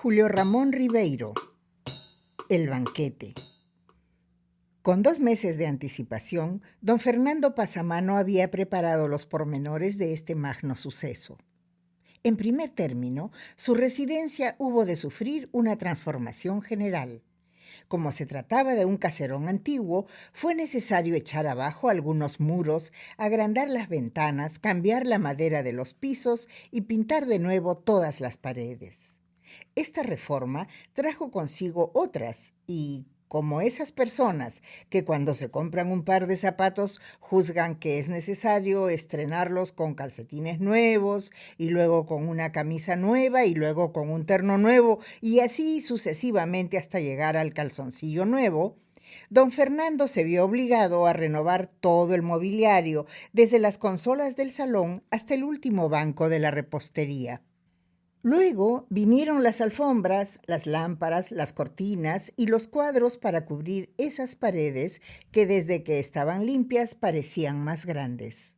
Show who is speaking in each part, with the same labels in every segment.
Speaker 1: Julio Ramón Ribeiro, El banquete. Con 2 meses de anticipación, don Fernando Pasamano había preparado los pormenores de este magno suceso. En primer término, su residencia hubo de sufrir una transformación general. Como se trataba de un caserón antiguo, fue necesario echar abajo algunos muros, agrandar las ventanas, cambiar la madera de los pisos y pintar de nuevo todas las paredes. Esta reforma trajo consigo otras y, como esas personas que cuando se compran un par de zapatos juzgan que es necesario estrenarlos con calcetines nuevos y luego con una camisa nueva y luego con un terno nuevo y así sucesivamente hasta llegar al calzoncillo nuevo, don Fernando se vio obligado a renovar todo el mobiliario, desde las consolas del salón hasta el último banco de la repostería. Luego vinieron las alfombras, las lámparas, las cortinas y los cuadros para cubrir esas paredes que desde que estaban limpias parecían más grandes.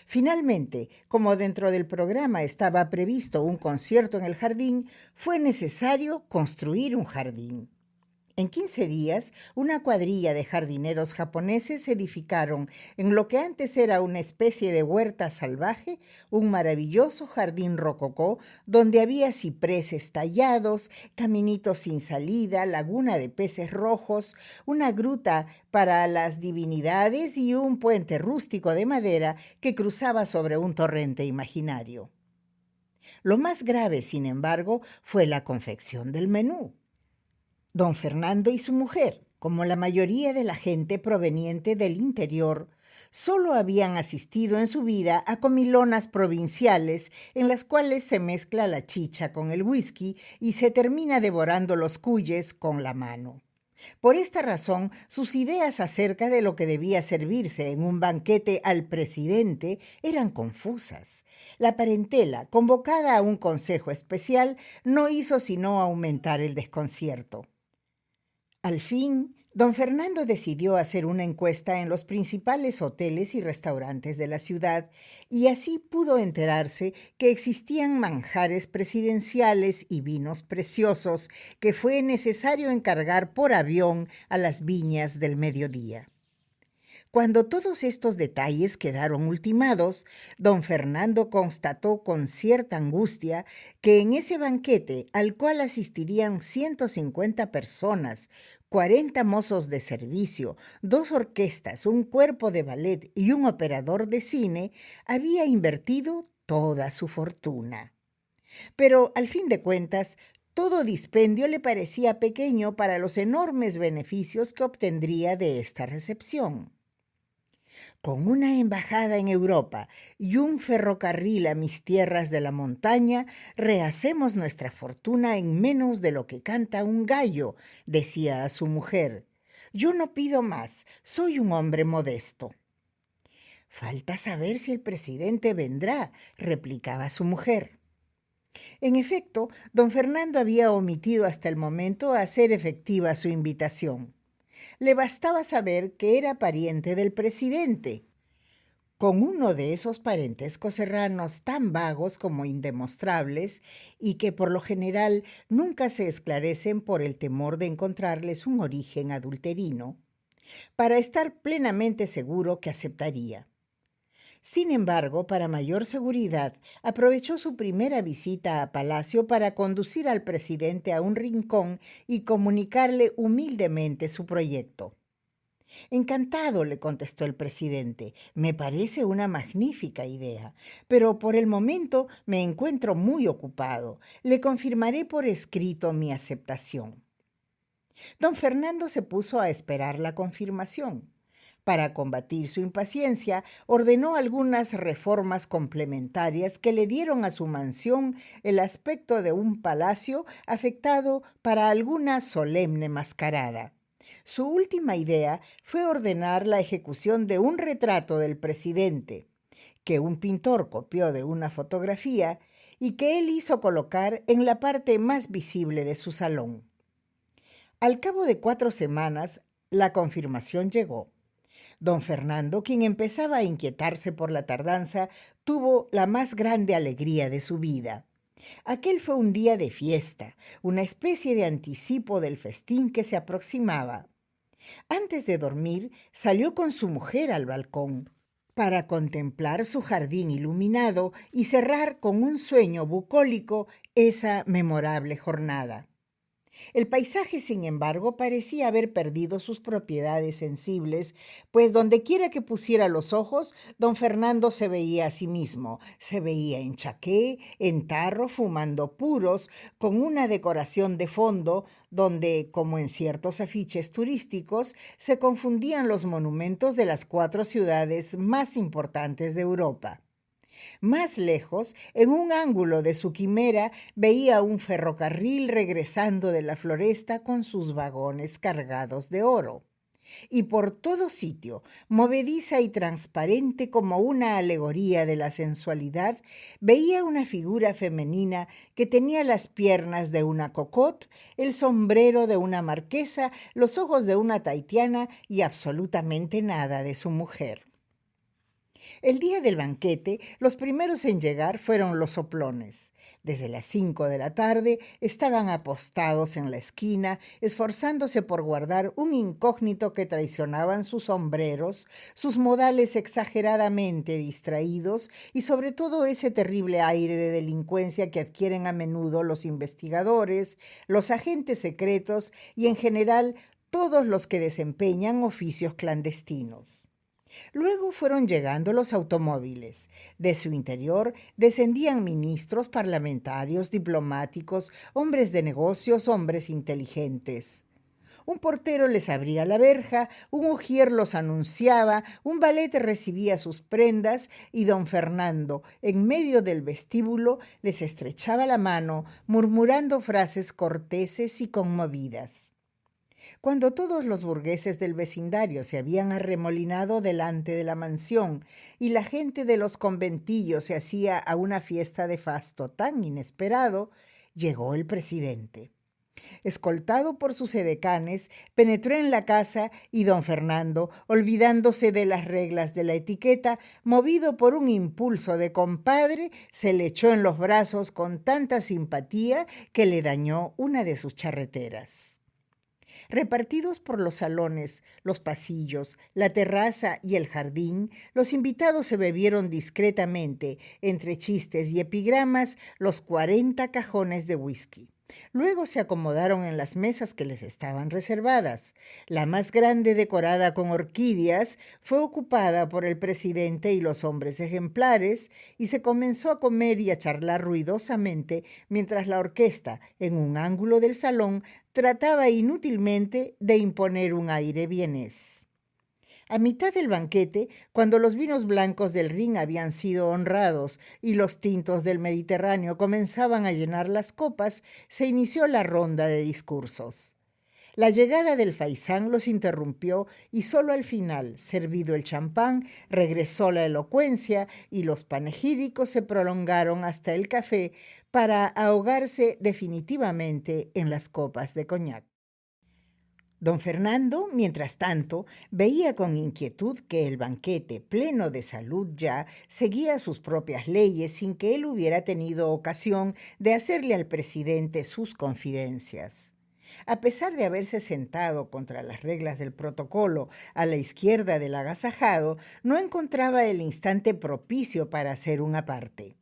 Speaker 1: Finalmente, como dentro del programa estaba previsto un concierto en el jardín, fue necesario construir un jardín. En 15 días, una cuadrilla de jardineros japoneses edificaron en lo que antes era una especie de huerta salvaje un maravilloso jardín rococó donde había cipreses tallados, caminitos sin salida, laguna de peces rojos, una gruta para las divinidades y un puente rústico de madera que cruzaba sobre un torrente imaginario. Lo más grave, sin embargo, fue la confección del menú. Don Fernando y su mujer, como la mayoría de la gente proveniente del interior, solo habían asistido en su vida a comilonas provinciales en las cuales se mezcla la chicha con el whisky y se termina devorando los cuyes con la mano. Por esta razón, sus ideas acerca de lo que debía servirse en un banquete al presidente eran confusas. La parentela, convocada a un consejo especial, no hizo sino aumentar el desconcierto. Al fin, don Fernando decidió hacer una encuesta en los principales hoteles y restaurantes de la ciudad y así pudo enterarse que existían manjares presidenciales y vinos preciosos que fue necesario encargar por avión a las viñas del mediodía. Cuando todos estos detalles quedaron ultimados, don Fernando constató con cierta angustia que en ese banquete, al cual asistirían 150 personas, 40 mozos de servicio, 2 orquestas, un cuerpo de ballet y un operador de cine, había invertido toda su fortuna. Pero, al fin de cuentas, todo dispendio le parecía pequeño para los enormes beneficios que obtendría de esta recepción. Con una embajada en Europa y un ferrocarril a mis tierras de la montaña, rehacemos nuestra fortuna en menos de lo que canta un gallo, decía a su mujer. Yo no pido más, soy un hombre modesto. Falta saber si el presidente vendrá, replicaba su mujer. En efecto, don Fernando había omitido hasta el momento hacer efectiva su invitación. Le bastaba saber que era pariente del presidente, con uno de esos parentescos serranos tan vagos como indemostrables y que por lo general nunca se esclarecen por el temor de encontrarles un origen adulterino, para estar plenamente seguro que aceptaría. Sin embargo, para mayor seguridad, aprovechó su primera visita a Palacio para conducir al presidente a un rincón y comunicarle humildemente su proyecto. Encantado, le contestó el presidente. Me parece una magnífica idea, pero por el momento me encuentro muy ocupado. Le confirmaré por escrito mi aceptación. Don Fernando se puso a esperar la confirmación. Para combatir su impaciencia, ordenó algunas reformas complementarias que le dieron a su mansión el aspecto de un palacio afectado para alguna solemne mascarada. Su última idea fue ordenar la ejecución de un retrato del presidente, que un pintor copió de una fotografía y que él hizo colocar en la parte más visible de su salón. Al cabo de 4 semanas, la confirmación llegó. Don Fernando, quien empezaba a inquietarse por la tardanza, tuvo la más grande alegría de su vida. Aquel fue un día de fiesta, una especie de anticipo del festín que se aproximaba. Antes de dormir, salió con su mujer al balcón para contemplar su jardín iluminado y cerrar con un sueño bucólico esa memorable jornada. El paisaje, sin embargo, parecía haber perdido sus propiedades sensibles, pues dondequiera que pusiera los ojos, don Fernando se veía a sí mismo. Se veía en chaqué, en tarro, fumando puros, con una decoración de fondo donde, como en ciertos afiches turísticos, se confundían los monumentos de las 4 ciudades más importantes de Europa. Más lejos, en un ángulo de su quimera, veía un ferrocarril regresando de la floresta con sus vagones cargados de oro. Y por todo sitio, movediza y transparente como una alegoría de la sensualidad, veía una figura femenina que tenía las piernas de una cocotte, el sombrero de una marquesa, los ojos de una tahitiana y absolutamente nada de su mujer. El día del banquete, los primeros en llegar fueron los soplones. Desde las 5 de la tarde estaban apostados en la esquina, esforzándose por guardar un incógnito que traicionaban sus sombreros, sus modales exageradamente distraídos y sobre todo ese terrible aire de delincuencia que adquieren a menudo los investigadores, los agentes secretos y en general todos los que desempeñan oficios clandestinos. Luego fueron llegando los automóviles. De su interior descendían ministros, parlamentarios, diplomáticos, hombres de negocios, hombres inteligentes. Un portero les abría la verja, un ujier los anunciaba, un valet recibía sus prendas y don Fernando, en medio del vestíbulo, les estrechaba la mano, murmurando frases corteses y conmovidas. Cuando todos los burgueses del vecindario se habían arremolinado delante de la mansión y la gente de los conventillos se hacía a una fiesta de fasto tan inesperado, llegó el presidente. Escoltado por sus edecanes, penetró en la casa y don Fernando, olvidándose de las reglas de la etiqueta, movido por un impulso de compadre, se le echó en los brazos con tanta simpatía que le dañó una de sus charreteras. Repartidos por los salones, los pasillos, la terraza y el jardín, los invitados se bebieron discretamente, entre chistes y epigramas, los 40 cajones de whisky. Luego se acomodaron en las mesas que les estaban reservadas. La más grande, decorada con orquídeas, fue ocupada por el presidente y los hombres ejemplares, y se comenzó a comer y a charlar ruidosamente mientras la orquesta, en un ángulo del salón, trataba inútilmente de imponer un aire vienés. A mitad del banquete, cuando los vinos blancos del Rin habían sido honrados y los tintos del Mediterráneo comenzaban a llenar las copas, se inició la ronda de discursos. La llegada del faisán los interrumpió y solo al final, servido el champán, regresó la elocuencia y los panegíricos se prolongaron hasta el café para ahogarse definitivamente en las copas de coñac. Don Fernando, mientras tanto, veía con inquietud que el banquete, pleno de salud ya, seguía sus propias leyes sin que él hubiera tenido ocasión de hacerle al presidente sus confidencias. A pesar de haberse sentado contra las reglas del protocolo a la izquierda del agasajado, no encontraba el instante propicio para hacer una parte.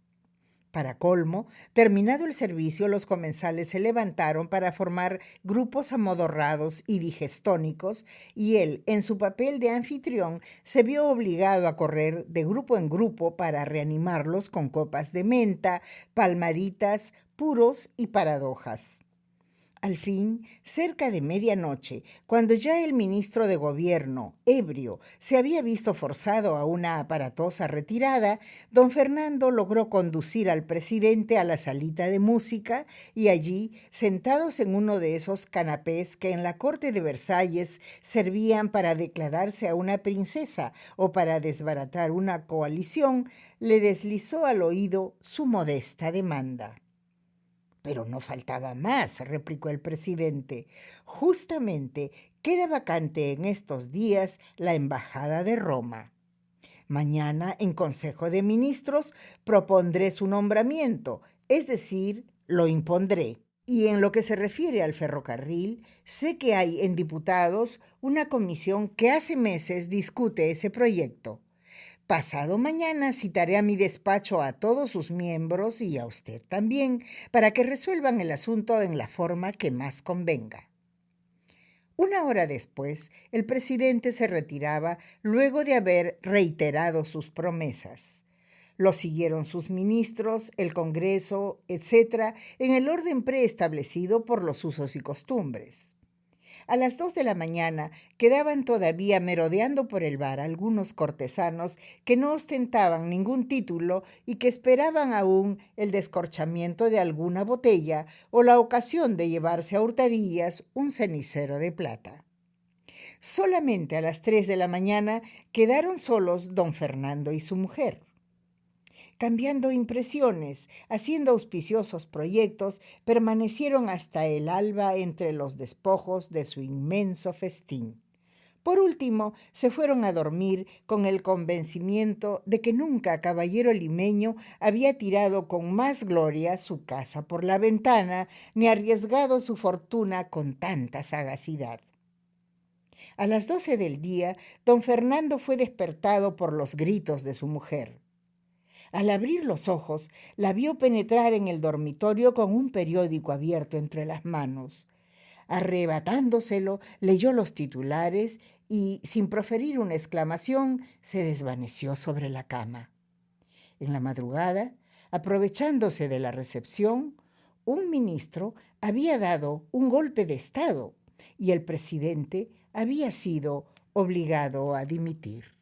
Speaker 1: Para colmo, terminado el servicio, los comensales se levantaron para formar grupos amodorrados y digestónicos, y él, en su papel de anfitrión, se vio obligado a correr de grupo en grupo para reanimarlos con copas de menta, palmaditas, puros y paradojas. Al fin, cerca de medianoche, cuando ya el ministro de Gobierno, ebrio, se había visto forzado a una aparatosa retirada, don Fernando logró conducir al presidente a la salita de música y allí, sentados en uno de esos canapés que en la corte de Versalles servían para declararse a una princesa o para desbaratar una coalición, le deslizó al oído su modesta demanda. Pero no faltaba más, replicó el presidente. Justamente queda vacante en estos días la embajada de Roma. Mañana, en Consejo de Ministros, propondré su nombramiento. es decir, lo impondré. Y en lo que se refiere al ferrocarril, sé que hay en diputados una comisión que hace meses discute ese proyecto. Pasado mañana citaré a mi despacho a todos sus miembros y a usted también, para que resuelvan el asunto en la forma que más convenga. Una hora después, el presidente se retiraba luego de haber reiterado sus promesas. Lo siguieron sus ministros, el Congreso, etc., en el orden preestablecido por los usos y costumbres. A las 2 de la mañana quedaban todavía merodeando por el bar algunos cortesanos que no ostentaban ningún título y que esperaban aún el descorchamiento de alguna botella o la ocasión de llevarse a hurtadillas un cenicero de plata. Solamente a las 3 de la mañana quedaron solos don Fernando y su mujer. Cambiando impresiones, haciendo auspiciosos proyectos, permanecieron hasta el alba entre los despojos de su inmenso festín. Por último, se fueron a dormir con el convencimiento de que nunca caballero limeño había tirado con más gloria su casa por la ventana, ni arriesgado su fortuna con tanta sagacidad. A las 12 del día, don Fernando fue despertado por los gritos de su mujer. Al abrir los ojos, la vio penetrar en el dormitorio con un periódico abierto entre las manos. Arrebatándoselo, leyó los titulares y, sin proferir una exclamación, se desvaneció sobre la cama. En la madrugada, aprovechándose de la recepción, un ministro había dado un golpe de estado y el presidente había sido obligado a dimitir.